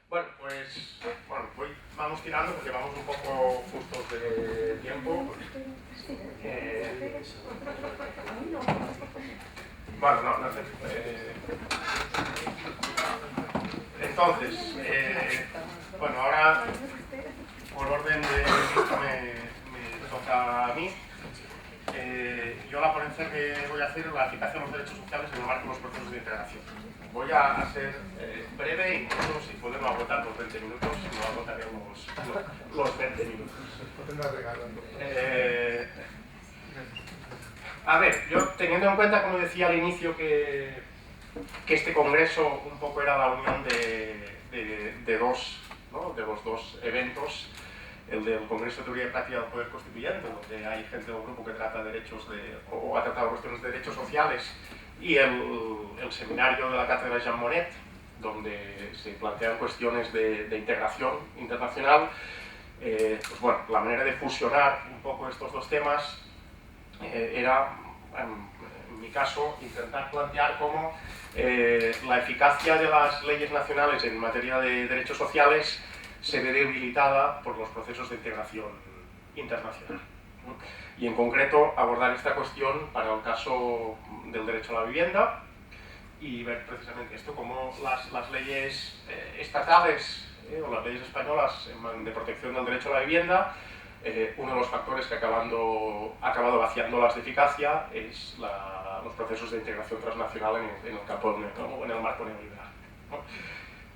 Bueno, pues vamos tirando porque vamos un poco justos de tiempo. Bueno, no sé. Entonces, bueno, ahora por orden de vista me toca a mí. Yo la ponencia que voy a hacer es la eficacia de los derechos sociales en el marco de los procesos de integración. Voy a ser breve, incluso si podemos agotar los 20 minutos, no agotaremos los 20 minutos. A ver, yo teniendo en cuenta, como decía al inicio, que este congreso un poco era la unión de los dos eventos, el del Congreso de Teoría y Práctica del Poder Constituyente, donde hay gente del grupo que trata o ha tratado cuestiones de derechos sociales, y el seminario de la Cátedra Jean Monnet, donde se plantean cuestiones de integración internacional. Pues bueno, la manera de fusionar un poco estos dos temas era, en mi caso, intentar plantear cómo la eficacia de las leyes nacionales en materia de derechos sociales se ve debilitada por los procesos de integración internacional. Y en concreto abordar esta cuestión para el caso del derecho a la vivienda y ver precisamente esto, cómo las leyes estatales o las leyes españolas de protección del derecho a la vivienda, uno de los factores que ha acabado vaciándolas de eficacia es los procesos de integración transnacional en el marco neoliberal, ¿no?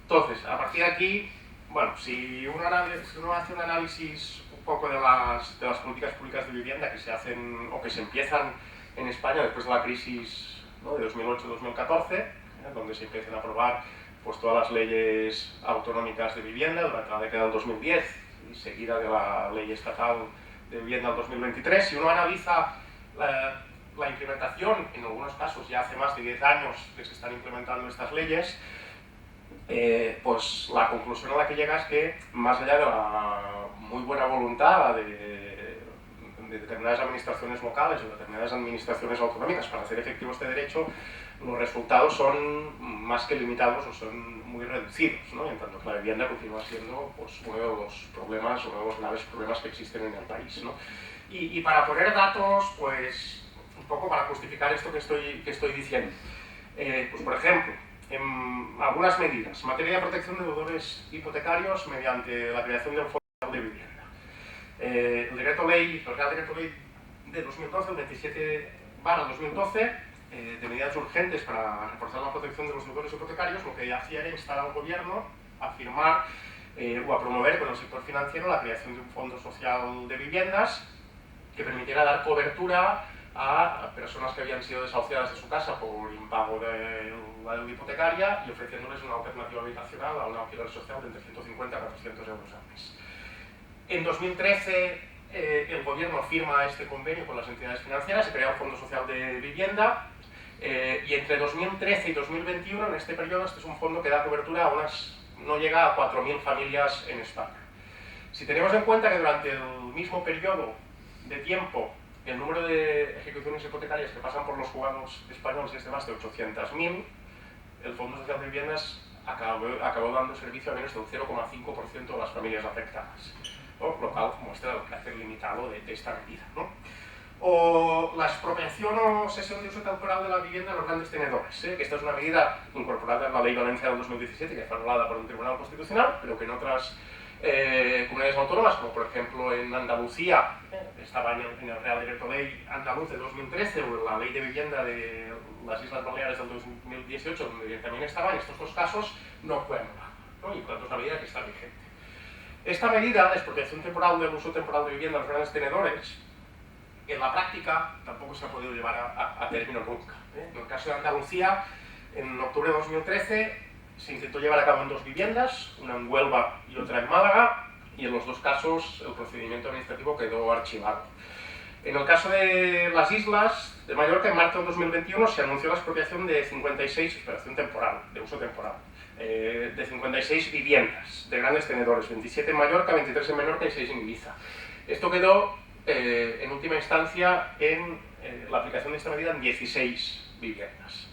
Entonces, a partir de aquí, bueno, si uno hace un análisis un poco de las políticas públicas de vivienda que se hacen o que se empiezan en España después de la crisis, ¿no?, de 2008-2014, donde se empiezan a aprobar pues, todas las leyes autonómicas de vivienda durante la década del 2010 y seguida de la ley estatal de vivienda del 2023, si uno analiza la implementación, en algunos casos ya hace más de 10 años que se están implementando estas leyes, pues la conclusión a la que llega es que, más allá de la muy buena voluntad de determinadas administraciones locales o determinadas administraciones autonómicas para hacer efectivo este derecho, los resultados son más que limitados o son muy reducidos, ¿no? En tanto que la vivienda continúa siendo pues, uno de los graves problemas que existen en el país, ¿no? Y para poner datos, pues un poco para justificar esto que estoy diciendo, pues por ejemplo, en algunas medidas, materia de protección de deudores hipotecarios mediante la creación del Fondo de Vivienda. El Real Decreto Ley de 2012, el 27/2012, de medidas urgentes para reforzar la protección de los deudores hipotecarios, lo que hacía era instar al gobierno a firmar o a promover con el sector financiero la creación de un fondo social de viviendas que permitiera dar cobertura a personas que habían sido desahuciadas de su casa por impago de la deuda hipotecaria y ofreciéndoles una alternativa habitacional a un alquiler social de entre 150 a 400 euros al mes. En 2013 el gobierno firma este convenio con las entidades financieras, se crea un Fondo Social de Vivienda y entre 2013 y 2021, en este periodo, este es un fondo que da cobertura a no llega a 4.000 familias en España. Si tenemos en cuenta que durante el mismo periodo de tiempo el número de ejecuciones hipotecarias que pasan por los juzgados españoles es de más de 800.000, el Fondo Social de Viviendas acabó dando servicio a menos del 0,5% de las familias afectadas, ¿no? Lo cual muestra el carácter limitado de esta medida, ¿no? O la expropiación o cesión de uso temporal de la vivienda a los grandes tenedores, que esta es una medida incorporada en la Ley Valencia del 2017 que fue anulada por un tribunal constitucional, pero que en otras comunidades autónomas, como por ejemplo en Andalucía, estaba en el Real Decreto Ley andaluz de 2013 o en la Ley de Vivienda de las Islas Baleares del 2018, donde también estaba, en estos dos casos no fue anulada, ¿no? Y por tanto es una medida que está vigente. Esta medida de expropiación temporal del uso temporal de vivienda a los grandes tenedores, en la práctica tampoco se ha podido llevar a término nunca. En el caso de Andalucía, en octubre de 2013 se intentó llevar a cabo en dos viviendas, una en Huelva y otra en Málaga, y en los dos casos el procedimiento administrativo quedó archivado. En el caso de las islas de Mallorca, en marzo de 2021 se anunció la expropiación de 56, expropiación temporal, de uso temporal, de 56 viviendas de grandes tenedores, 27 en Mallorca, 23 en Menorca y 6 en Ibiza. Esto quedó en última instancia en la aplicación de esta medida en 16 viviendas.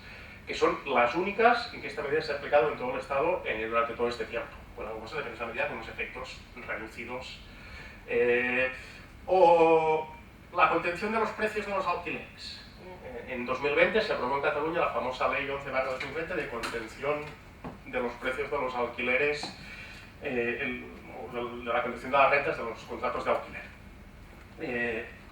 que son las únicas en que esta medida se ha aplicado en todo el Estado durante todo este tiempo. Bueno, lo que pasa es que es una medida con unos efectos reducidos. O la contención de los precios de los alquileres. En 2020 se aprobó en Cataluña la famosa Ley 11/2020 de contención de los precios de los alquileres, de la contención de las rentas de los contratos de alquiler.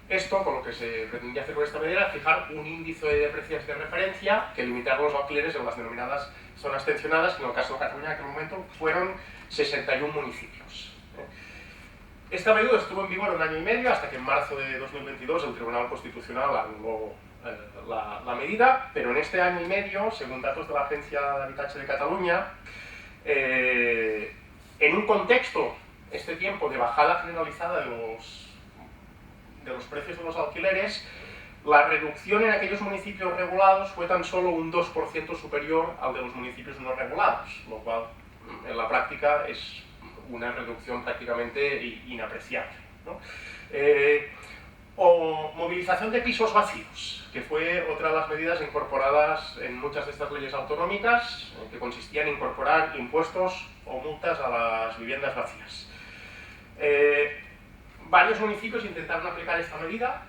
Esto, con lo que se pretendía hacer con esta medida, era fijar un índice de precios de referencia que limitara los alquileres en las denominadas zonas tensionadas, que en el caso de Cataluña en aquel momento fueron 61 municipios. Esta medida estuvo en vigor 1 año y medio, hasta que en marzo de 2022 el Tribunal Constitucional anuló la medida, pero en este año y medio, según datos de la Agencia de Habitatge de Cataluña, en un contexto, este tiempo, de bajada generalizada de los precios de los alquileres, la reducción en aquellos municipios regulados fue tan solo un 2% superior al de los municipios no regulados, lo cual en la práctica es una reducción prácticamente inapreciable, ¿no? O movilización de pisos vacíos, que fue otra de las medidas incorporadas en muchas de estas leyes autonómicas, que consistían en incorporar impuestos o multas a las viviendas vacías. Varios municipios intentaron aplicar esta medida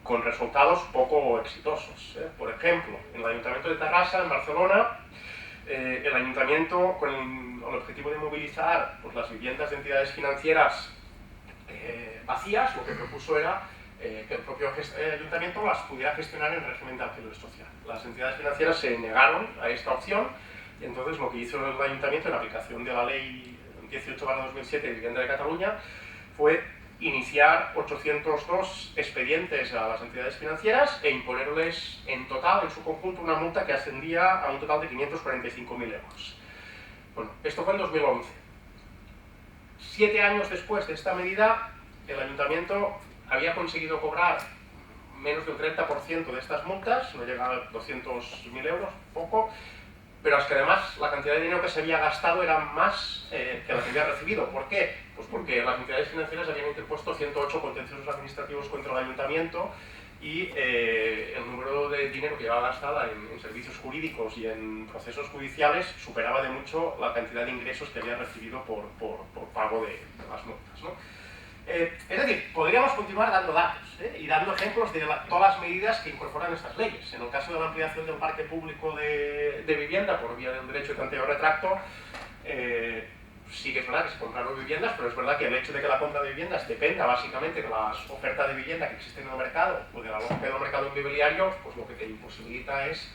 con resultados poco exitosos. Por ejemplo, en el Ayuntamiento de Terrassa, en Barcelona, el Ayuntamiento, con el objetivo de movilizar pues, las viviendas de entidades financieras vacías, lo que propuso era que el propio Ayuntamiento las pudiera gestionar en régimen de alquiler social. Las entidades financieras se negaron a esta opción y entonces lo que hizo el Ayuntamiento en aplicación de la Ley 18/2007 de Vivienda de Cataluña fue iniciar 802 expedientes a las entidades financieras e imponerles en total, en su conjunto, una multa que ascendía a un total de 545.000 euros. Bueno, esto fue en 2011. 7 años después de esta medida, el Ayuntamiento había conseguido cobrar menos del 30% de estas multas, no llegaba a 200.000 euros, poco, pero es que además la cantidad de dinero que se había gastado era más que la que había recibido. ¿Por qué? Pues porque las entidades financieras habían interpuesto 108 contenciosos administrativos contra el Ayuntamiento y el número de dinero que llevaba gastada en servicios jurídicos y en procesos judiciales superaba de mucho la cantidad de ingresos que había recibido por pago de las multas, ¿no? Es decir, podríamos continuar dando datos y dando ejemplos de todas las medidas que incorporan estas leyes. En el caso de la ampliación del parque público de vivienda por vía del derecho de tanteo retracto, sí que es verdad que se compraron viviendas, pero es verdad que el hecho de que la compra de viviendas dependa básicamente de las ofertas de vivienda que existen en el mercado o de la lógica del mercado inmobiliario, pues lo que te imposibilita es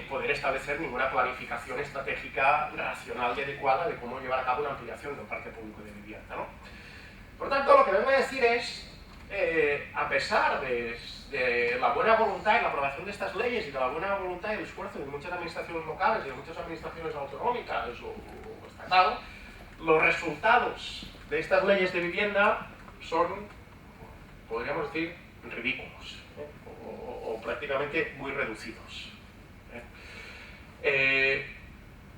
poder establecer ninguna planificación estratégica racional y adecuada de cómo llevar a cabo una ampliación del parque público de vivienda, ¿no? Por tanto, lo que vengo a decir es, a pesar de la buena voluntad y la aprobación de estas leyes y de la buena voluntad y el esfuerzo de muchas administraciones locales y de muchas administraciones autonómicas o estatales, los resultados de estas leyes de vivienda son, podríamos decir, ridículos, o prácticamente muy reducidos.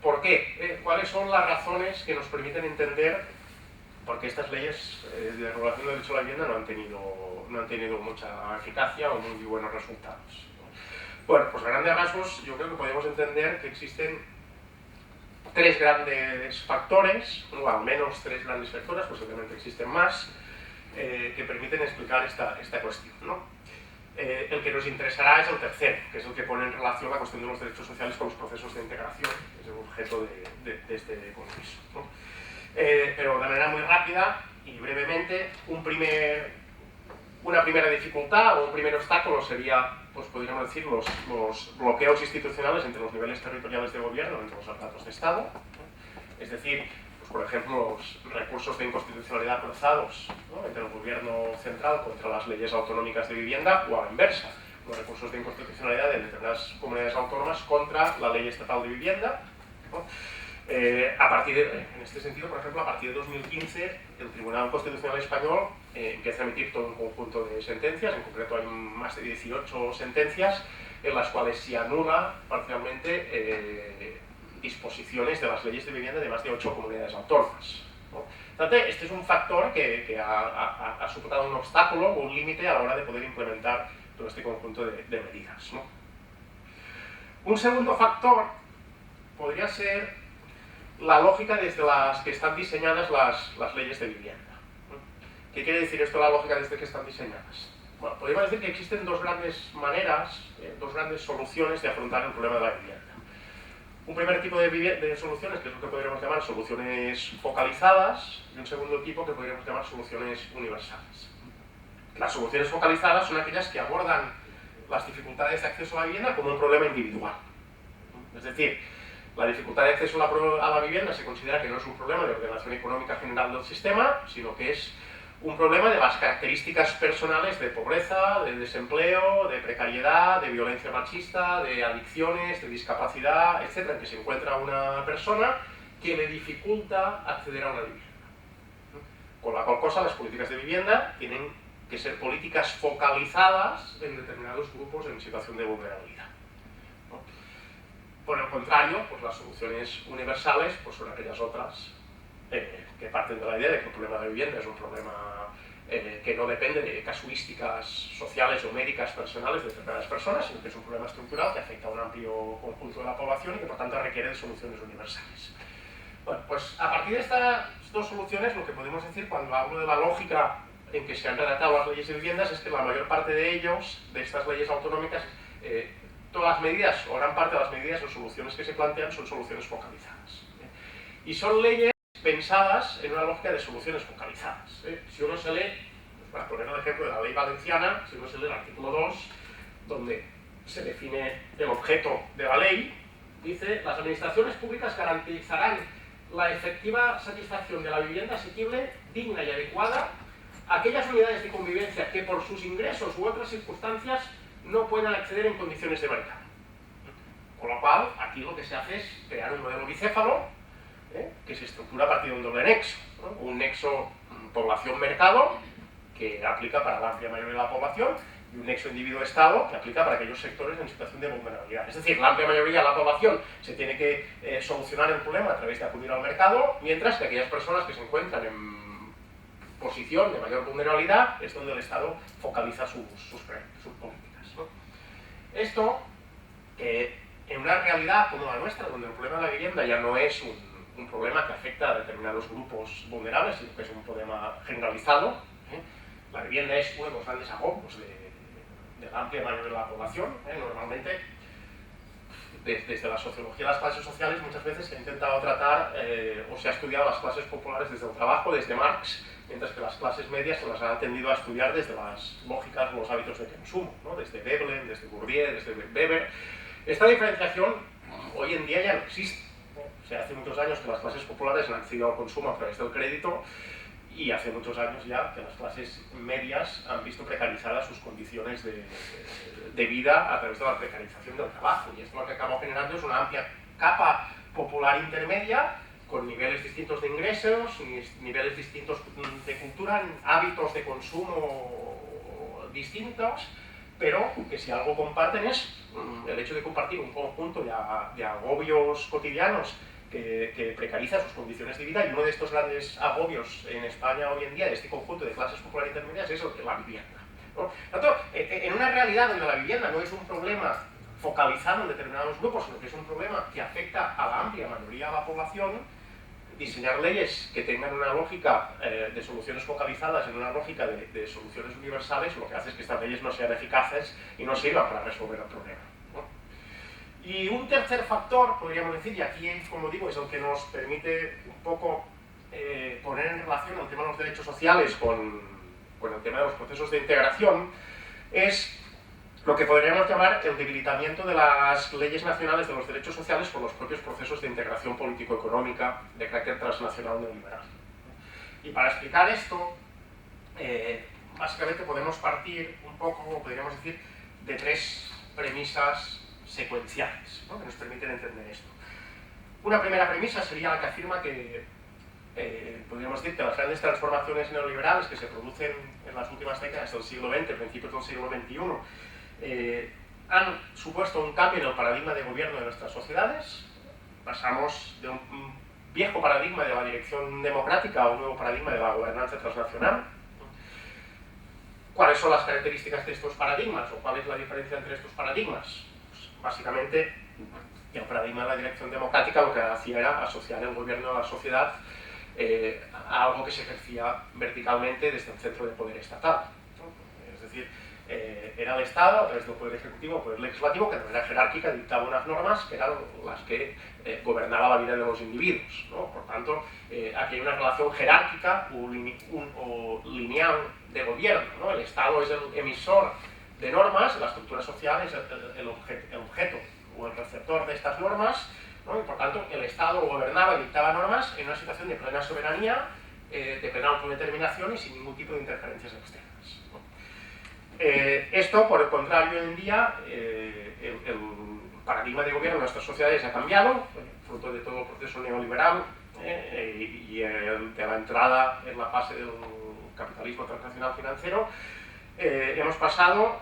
¿Por qué? ¿Cuáles son las razones que nos permiten entender porque estas leyes de regulación del derecho a la vivienda no han tenido mucha eficacia o muy buenos resultados? Bueno, pues a grandes rasgos yo creo que podemos entender que existen 3 grandes factores, o al menos 3 grandes factores, posiblemente existen más, que permiten explicar esta cuestión, ¿no? El que nos interesará es el tercero, que es el que pone en relación la cuestión de los derechos sociales con los procesos de integración, que es el objeto de este congreso, ¿no? Pero de manera muy rápida y brevemente, una primera dificultad o un primer obstáculo sería, pues podríamos decir, los bloqueos institucionales entre los niveles territoriales de gobierno, entre los aparatos de Estado, ¿no? Es decir, pues por ejemplo, los recursos de inconstitucionalidad cruzados, ¿no?, entre el gobierno central contra las leyes autonómicas de vivienda, o a la inversa, los recursos de inconstitucionalidad de determinadas comunidades autónomas contra la ley estatal de vivienda, ¿no? En este sentido, por ejemplo, a partir de 2015, el Tribunal Constitucional Español empieza a emitir todo un conjunto de sentencias, en concreto hay más de 18 sentencias, en las cuales se anula parcialmente disposiciones de las leyes de vivienda de más de 8 comunidades autónomas, ¿no? Entonces, este es un factor que ha supuesto un obstáculo o un límite a la hora de poder implementar todo este conjunto de medidas, ¿no? Un segundo factor podría ser la lógica desde las que están diseñadas las leyes de vivienda. ¿Qué quiere decir esto, la lógica desde que están diseñadas? Bueno, podríamos decir que existen dos grandes maneras, dos grandes soluciones de afrontar el problema de la vivienda. Un primer tipo de soluciones, que es lo que podríamos llamar soluciones focalizadas, y un segundo tipo que podríamos llamar soluciones universales. Las soluciones focalizadas son aquellas que abordan las dificultades de acceso a la vivienda como un problema individual. Es decir, la dificultad de acceso a la vivienda se considera que no es un problema de ordenación económica general del sistema, sino que es un problema de las características personales de pobreza, de desempleo, de precariedad, de violencia machista, de adicciones, de discapacidad, etcétera, en que se encuentra una persona que le dificulta acceder a una vivienda. Con la cual cosa, las políticas de vivienda tienen que ser políticas focalizadas en determinados grupos en situación de vulnerabilidad. Por el contrario, pues las soluciones universales pues son aquellas otras que parten de la idea de que el problema de la vivienda es un problema que no depende de casuísticas sociales o médicas personales de determinadas personas, sino que es un problema estructural que afecta a un amplio conjunto de la población y que por tanto requiere de soluciones universales. Bueno, pues a partir de estas dos soluciones, lo que podemos decir cuando hablo de la lógica en que se han redactado las leyes de viviendas es que la mayor parte de ellos, de estas leyes autonómicas, todas las medidas, o gran parte de las medidas o soluciones que se plantean son soluciones focalizadas. Y son leyes pensadas en una lógica de soluciones focalizadas. Si uno se lee, pues para poner el ejemplo de la ley valenciana, si uno se lee el artículo 2, donde se define el objeto de la ley, dice: las administraciones públicas garantizarán la efectiva satisfacción de la vivienda asequible, digna y adecuada a aquellas unidades de convivencia que por sus ingresos u otras circunstancias no puedan acceder en condiciones de mercado. Con lo cual, aquí lo que se hace es crear un modelo bicéfalo que se estructura a partir de un doble nexo. Un nexo población-mercado, que aplica para la amplia mayoría de la población, y un nexo individuo-estado, que aplica para aquellos sectores en situación de vulnerabilidad. Es decir, la amplia mayoría de la población se tiene que solucionar el problema a través de acudir al mercado, mientras que aquellas personas que se encuentran en posición de mayor vulnerabilidad es donde el Estado focaliza sus políticas, ¿no? Esto, en una realidad como la nuestra, donde el problema de la vivienda ya no es un problema que afecta a determinados grupos vulnerables, sino que es un problema generalizado, la vivienda es uno de los grandes agobios de la amplia mayoría de la población. Normalmente, desde la sociología de las clases sociales, muchas veces se ha intentado tratar o se ha estudiado las clases populares desde el trabajo, desde Marx, mientras que las clases medias se las ha tendido a estudiar desde las lógicas o los hábitos de consumo, ¿no? Desde Veblen, desde Bourdieu, desde Weber. Esta diferenciación hoy en día ya no existe. O sea, hace muchos años que las clases populares han accedido al consumo a través del crédito, y hace muchos años ya que las clases medias han visto precarizadas sus condiciones de vida a través de la precarización del trabajo. Y esto lo que acaba generando es una amplia capa popular intermedia, con niveles distintos de ingresos, niveles distintos de cultura, hábitos de consumo distintos, pero que si algo comparten es el hecho de compartir un conjunto de agobios cotidianos que precariza sus condiciones de vida, y uno de estos grandes agobios en España hoy en día, de este conjunto de clases populares intermedias, es la vivienda, ¿no? Por tanto, en una realidad donde la vivienda no es un problema focalizado en determinados grupos, sino que es un problema que afecta a la amplia mayoría de la población, diseñar leyes que tengan una lógica de soluciones focalizadas en una lógica de soluciones universales, lo que hace es que estas leyes no sean eficaces y no sirvan para resolver el problema, ¿no? Y un tercer factor, podríamos decir, y aquí, como digo, es el que nos permite un poco poner en relación el tema de los derechos sociales con el tema de los procesos de integración, es lo que podríamos llamar el debilitamiento de las leyes nacionales de los derechos sociales por los propios procesos de integración político-económica de carácter transnacional neoliberal. Y para explicar esto, básicamente podemos partir un poco, podríamos decir, de tres premisas secuenciales, ¿no?, que nos permiten entender esto. Una primera premisa sería la que afirma que podríamos decir que las grandes transformaciones neoliberales que se producen en las últimas décadas del siglo XX, principios del siglo XXI, han supuesto un cambio en el paradigma de gobierno de nuestras sociedades. Pasamos de un viejo paradigma de la dirección democrática a un nuevo paradigma de la gobernanza transnacional. ¿Cuáles son las características de estos paradigmas, o cuál es la diferencia entre estos paradigmas? Pues básicamente, el paradigma de la dirección democrática lo que hacía era asociar el gobierno a la sociedad a algo que se ejercía verticalmente desde el centro de poder estatal, ¿no? Es decir, era el Estado, a través del poder ejecutivo o poder legislativo, que de manera jerárquica dictaba unas normas que eran las que gobernaba la vida de los individuos, ¿no? Por tanto, aquí hay una relación jerárquica o lineal de gobierno, ¿no? El Estado es el emisor de normas, la estructura social es el objeto o el receptor de estas normas, ¿no? Y por tanto, el Estado gobernaba y dictaba normas en una situación de plena soberanía, de plena autodeterminación y sin ningún tipo de interferencias externas, ¿no? Esto, por el contrario, hoy en día, el paradigma de gobierno de nuestras sociedades ha cambiado, fruto de todo el proceso neoliberal y de la entrada en la fase del capitalismo transnacional financiero. Hemos pasado,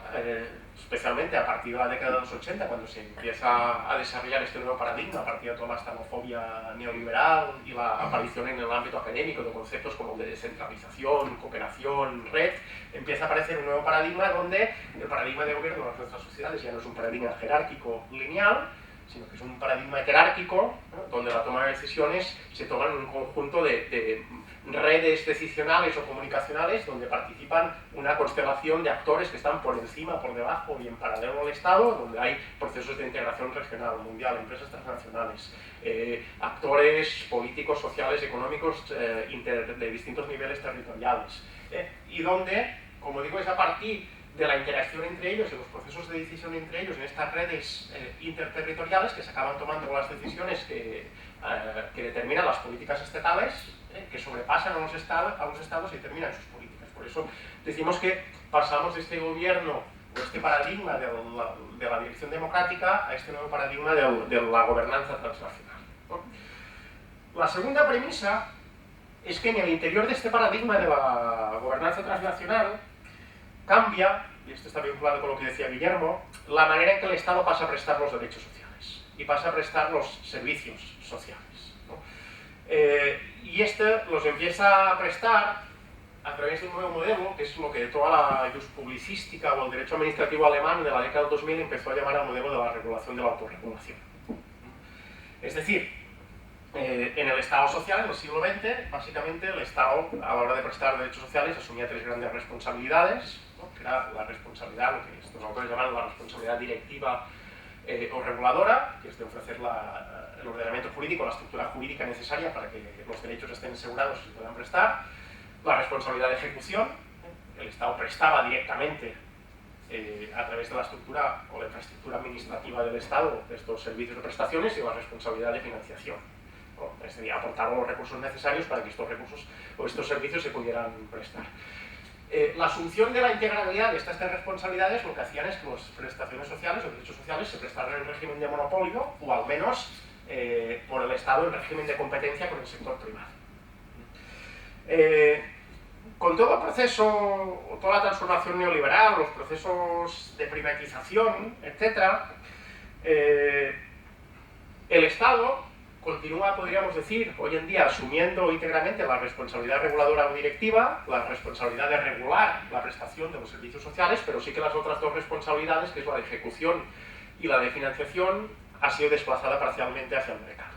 especialmente a partir de la década de los 80, cuando se empieza a desarrollar este nuevo paradigma, a partir de toda la xenofobia neoliberal y la aparición en el ámbito académico de conceptos como de descentralización, cooperación, red, empieza a aparecer un nuevo paradigma donde el paradigma de gobierno de nuestras sociedades ya no es un paradigma jerárquico lineal, sino que es un paradigma heterárquico, ¿no? Donde la toma de decisiones se toma en un conjunto de redes decisionales o comunicacionales donde participan una constelación de actores que están por encima, por debajo y en paralelo al Estado, donde hay procesos de integración regional, mundial, empresas transnacionales, actores políticos, sociales, económicos de distintos niveles territoriales, y donde, como digo, es a partir de la interacción entre ellos y los procesos de decisión entre ellos en estas redes interterritoriales que se acaban tomando las decisiones que determinan las políticas estatales, que sobrepasan a los estados y determinan sus políticas. Por eso decimos que pasamos de este gobierno o este paradigma de la dirección democrática a este nuevo paradigma de la gobernanza transnacional, ¿no? La segunda premisa es que en el interior de este paradigma de la gobernanza transnacional cambia, y esto está vinculado con lo que decía Guillermo, la manera en que el Estado pasa a prestar los derechos sociales y pasa a prestar los servicios sociales, ¿no? Y este los empieza a prestar a través de un nuevo modelo, que es lo que toda la publicística o el derecho administrativo alemán de la década del 2000 empezó a llamar al modelo de la regulación de la autorregulación. Es decir, en el Estado social, en el siglo XX, básicamente el Estado, a la hora de prestar derechos sociales, asumía tres grandes responsabilidades, ¿no? Que era la responsabilidad, lo que estos autores llaman la responsabilidad directiva o reguladora, que es de ofrecer el ordenamiento jurídico, la estructura jurídica necesaria para que los derechos estén asegurados y se puedan prestar, la responsabilidad de ejecución, el Estado prestaba directamente a través de la estructura o la infraestructura administrativa del Estado estos servicios de prestaciones, y la responsabilidad de financiación, ¿no? Es decir, aportar los recursos necesarios para que estos recursos o estos servicios se pudieran prestar. La asunción de la integralidad de estas tres responsabilidades lo que hacían es que las prestaciones sociales o derechos sociales se prestaran en régimen de monopolio o al menos por el Estado en régimen de competencia con el sector privado. Con todo el proceso, toda la transformación neoliberal, los procesos de privatización, etc., el Estado continúa, podríamos decir, hoy en día asumiendo íntegramente la responsabilidad reguladora o directiva, la responsabilidad de regular la prestación de los servicios sociales, pero sí que las otras dos responsabilidades, que es la de ejecución y la de financiación, ha sido desplazada parcialmente hacia el mercado.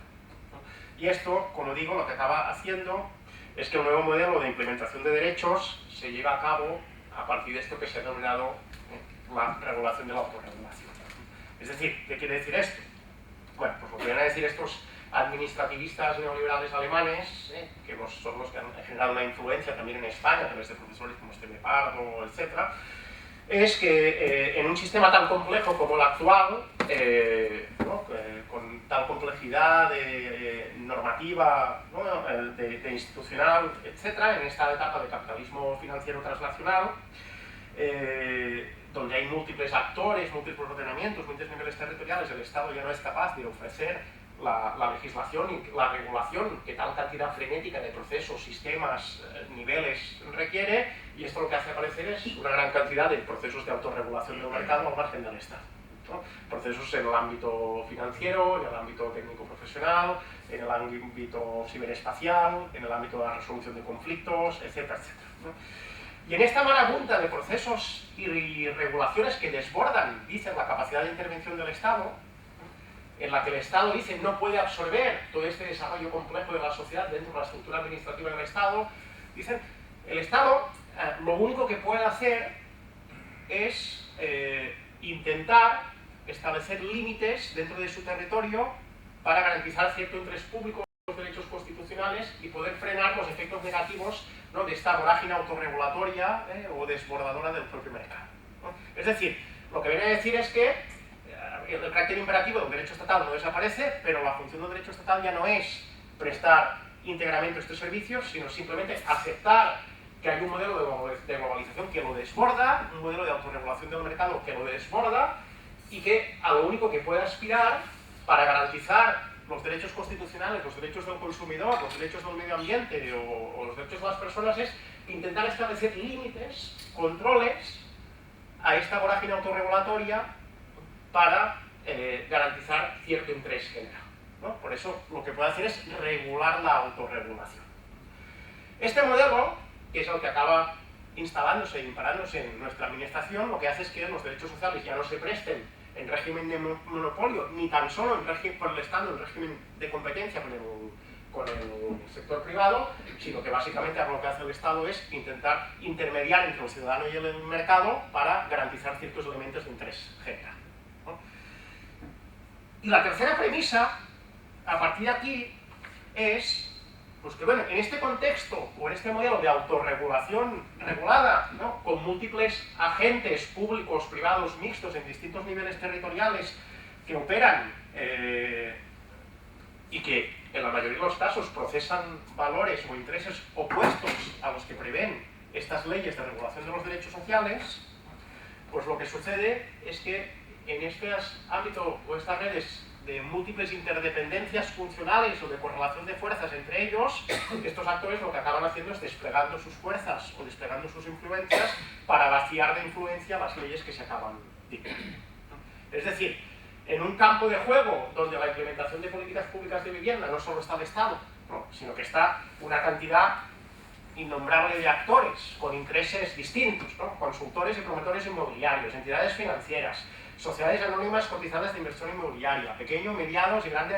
Y esto, como digo, lo que acaba haciendo es que el nuevo modelo de implementación de derechos se lleva a cabo a partir de esto que se ha denominado la regulación de la autorregulación. Es decir, ¿qué quiere decir esto? Bueno, pues lo que vienen a decir estos administrativistas neoliberales alemanes, que son los que han generado una influencia también en España a través de profesores como Esteve Pardo, etc., es que en un sistema tan complejo como el actual, ¿no? Con tal complejidad de normativa, ¿no? de institucional, etc., en esta etapa de capitalismo financiero transnacional, donde hay múltiples actores, múltiples ordenamientos, múltiples niveles territoriales, el Estado ya no es capaz de ofrecer la legislación y la regulación que tal cantidad frenética de procesos, sistemas, niveles requiere, y esto lo que hace aparecer es una gran cantidad de procesos de autorregulación del mercado al margen del Estado, ¿no? Procesos en el ámbito financiero, en el ámbito técnico-profesional, en el ámbito ciberespacial, en el ámbito de la resolución de conflictos, etcétera, etcétera, ¿no? Y en esta marabunta de procesos y regulaciones que desbordan, dicen, la capacidad de intervención del Estado, en la que el Estado dice no puede absorber todo este desarrollo complejo de la sociedad dentro de la estructura administrativa del Estado, dicen, el Estado lo único que puede hacer es intentar establecer límites dentro de su territorio para garantizar cierto interés público, los derechos constitucionales y poder frenar los efectos negativos, ¿no?, de esta vorágine autorregulatoria o desbordadora del propio mercado, ¿no? Es decir, lo que viene a decir es que el carácter imperativo del derecho estatal no desaparece, pero la función del derecho estatal ya no es prestar íntegramente estos servicios, sino simplemente aceptar que hay un modelo de globalización que lo desborda, un modelo de autorregulación del mercado que lo desborda, y que a lo único que puede aspirar para garantizar los derechos constitucionales, los derechos del consumidor, los derechos del medio ambiente o los derechos de las personas es intentar establecer límites, controles a esta vorágine autorregulatoria para garantizar cierto interés general, ¿no? Por eso lo que puede hacer es regular la autorregulación. Este modelo, que es el que acaba instalándose e imparándose en nuestra administración, lo que hace es que los derechos sociales ya no se presten en régimen de monopolio, ni tan solo en régimen por el Estado, en régimen de competencia con el sector privado, sino que básicamente lo que hace el Estado es intentar intermediar entre el ciudadano y el mercado para garantizar ciertos elementos de interés general, ¿no? Y la tercera premisa, a partir de aquí, es pues que, bueno, en este contexto o en este modelo de autorregulación regulada, ¿no?, con múltiples agentes públicos, privados, mixtos en distintos niveles territoriales que operan y que en la mayoría de los casos procesan valores o intereses opuestos a los que prevén estas leyes de regulación de los derechos sociales, pues lo que sucede es que en este ámbito o estas redes de múltiples interdependencias funcionales o de correlación de fuerzas entre ellos, estos actores lo que acaban haciendo es desplegando sus fuerzas o desplegando sus influencias para vaciar de influencia las leyes que se acaban dictando. Es decir, en un campo de juego donde la implementación de políticas públicas de vivienda no solo está el Estado, ¿no?, sino que está una cantidad innombrable de actores con intereses distintos, ¿no?, consultores y promotores inmobiliarios, entidades financieras, sociedades anónimas cotizadas de inversión inmobiliaria, pequeños, medianos y grandes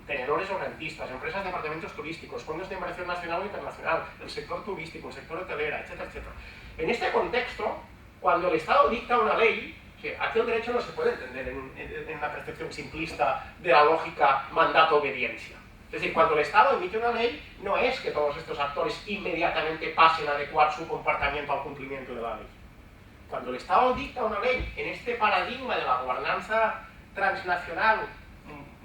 tenedores o rentistas, empresas de apartamentos turísticos, fondos de inversión nacional o internacional, el sector turístico, el sector hotelera, etcétera, etcétera. En este contexto, cuando el Estado dicta una ley, que aquí el derecho no se puede entender en una percepción simplista de la lógica mandato-obediencia. Es decir, cuando el Estado emite una ley, no es que todos estos actores inmediatamente pasen a adecuar su comportamiento al cumplimiento de la ley. Cuando el Estado dicta una ley en este paradigma de la gobernanza transnacional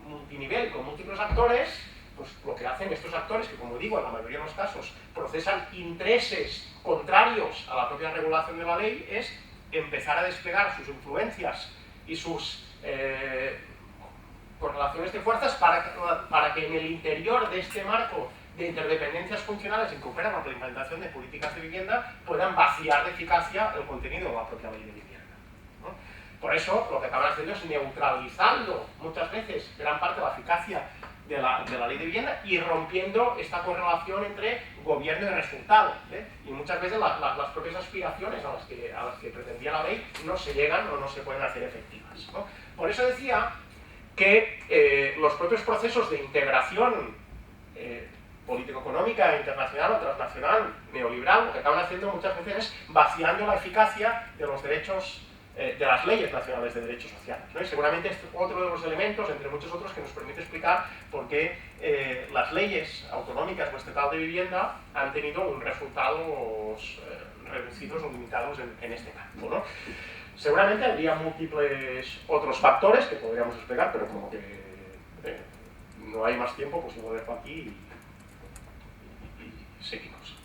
multinivel con múltiples actores, pues lo que hacen estos actores, que como digo, en la mayoría de los casos procesan intereses contrarios a la propia regulación de la ley, es empezar a desplegar sus influencias y sus correlaciones de fuerzas para que en el interior de este marco de interdependencias funcionales en que opera la implementación de políticas de vivienda puedan vaciar de eficacia el contenido de la propia ley de vivienda, ¿no? Por eso lo que acaban haciendo es neutralizando muchas veces gran parte de la eficacia de la ley de vivienda y rompiendo esta correlación entre gobierno y resultado, ¿eh? Y muchas veces las propias aspiraciones a las que pretendía la ley no se llegan o no se pueden hacer efectivas, ¿no? Por eso decía que los propios procesos de integración político-económica, internacional o transnacional, neoliberal, lo que acaban haciendo muchas veces es vaciando la eficacia de los derechos, de las leyes nacionales de derechos sociales, ¿no? Y seguramente es otro de los elementos, entre muchos otros, que nos permite explicar por qué las leyes autonómicas o estatal de vivienda han tenido unos resultados reducidos o limitados en este campo, ¿no? Seguramente habría múltiples otros factores que podríamos explicar, pero como que no hay más tiempo, pues lo dejo aquí y seguimos.